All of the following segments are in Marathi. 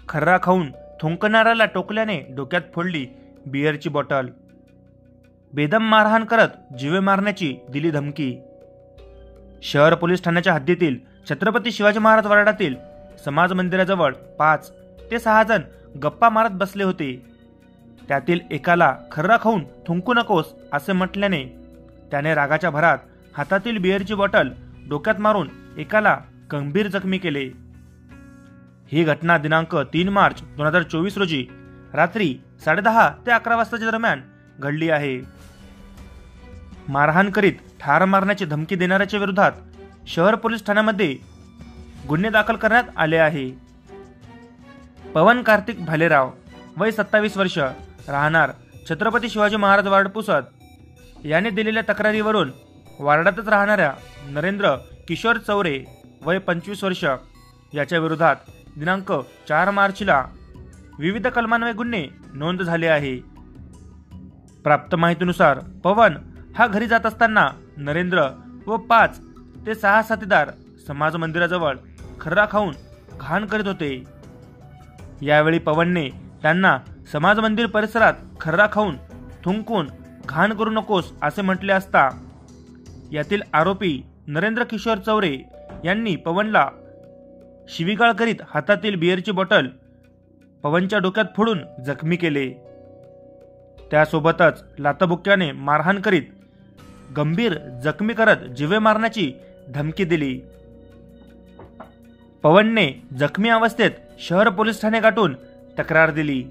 खर्रा खाऊन थुंकणाऱ्याला टोकल्याने डोक्यात फोडली बिअरची बॉटल। बेदम मारहाण करत जीवे मारण्याची दिली धमकी। शहर पोलीस ठाण्याच्या हद्दीतील छत्रपती शिवाजी महाराज वार्डातील समाज मंदिराजवळ 5 ते 6 जण गप्पा मारत बसले होते। त्यातील एकाला खर्रा खाऊन थुंकू नकोस असे म्हटल्याने त्याने रागाच्या भरात हातातील बिअरची बॉटल डोक्यात मारून एकाला गंभीर जखमी केले। ही घटना दिनांक 3 मार्च 2024 रोजी रात्री 10:30 ते 11 वाजताच्या दरम्यान घडली आहे। मारहाण करीत ठार मारण्याची धमकी देणाऱ्याच्या विरोधात शहर पोलीस ठाण्यामध्ये गुन्हे दाखल करण्यात आले आहे। पवन कार्तिक भालेराव, वय 27 वर्ष, राहणार छत्रपती शिवाजी महाराज वार्ड पुसद याने दिलेल्या तक्रारीवरून वार्डातच राहणाऱ्या नरेंद्र किशोर चौरे, वय 25 वर्ष याच्या विरोधात दिनांक 4 मार्चला विविध कलमान्वये गुन्हे नोंद झाले आहे। प्राप्त माहितीनुसार पवन हा घरी जात असताना नरेंद्र व 5 ते 6 साथीदार समाज मंदिराजवळ खर्रा खाऊन घाण करीत होते। यावेळी पवनने त्यांना समाज मंदिर परिसरात खर्रा खाऊन थुंकून घाण करू नकोस असे म्हटले असता यातील आरोपी नरेंद्र किशोर चौरे यांनी पवनला शिवीगाळ करीत हातातील बिअरची बॉटल पवनच्या डोक्यात फोडून जखमी केले। त्यासोबतच लाथाबुक्क्याने मारहाण करीत गंभीर जखमी करत जीवे मारण्याची धमकी दिली। पवनने जखमी अवस्थेत शहर पोलीस ठाणे गाठून तक्रार दिली।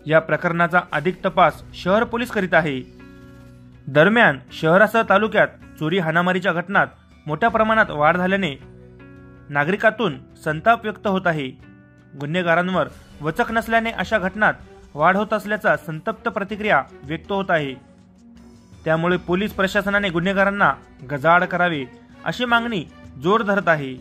या प्रकरणाचा अधिक तपास शहर पोलीस करीत आहे। दरम्यान शहरासह तालुक्यात चोरी हाणामारीच्या घटनात मोठ्या प्रमाणात वाढ झाल्याने नागरिकातून संताप व्यक्त होत आहे। गुन्हेगारांवर वचक नसल्याने अशा घटनात वाढ होत असल्याचा संतप्त प्रतिक्रिया व्यक्त होत आहे। त्यामुळे पोलीस प्रशासनाने गुन्हेगारांना गजाआड करावे अशी मागणी जोर धरत आहे।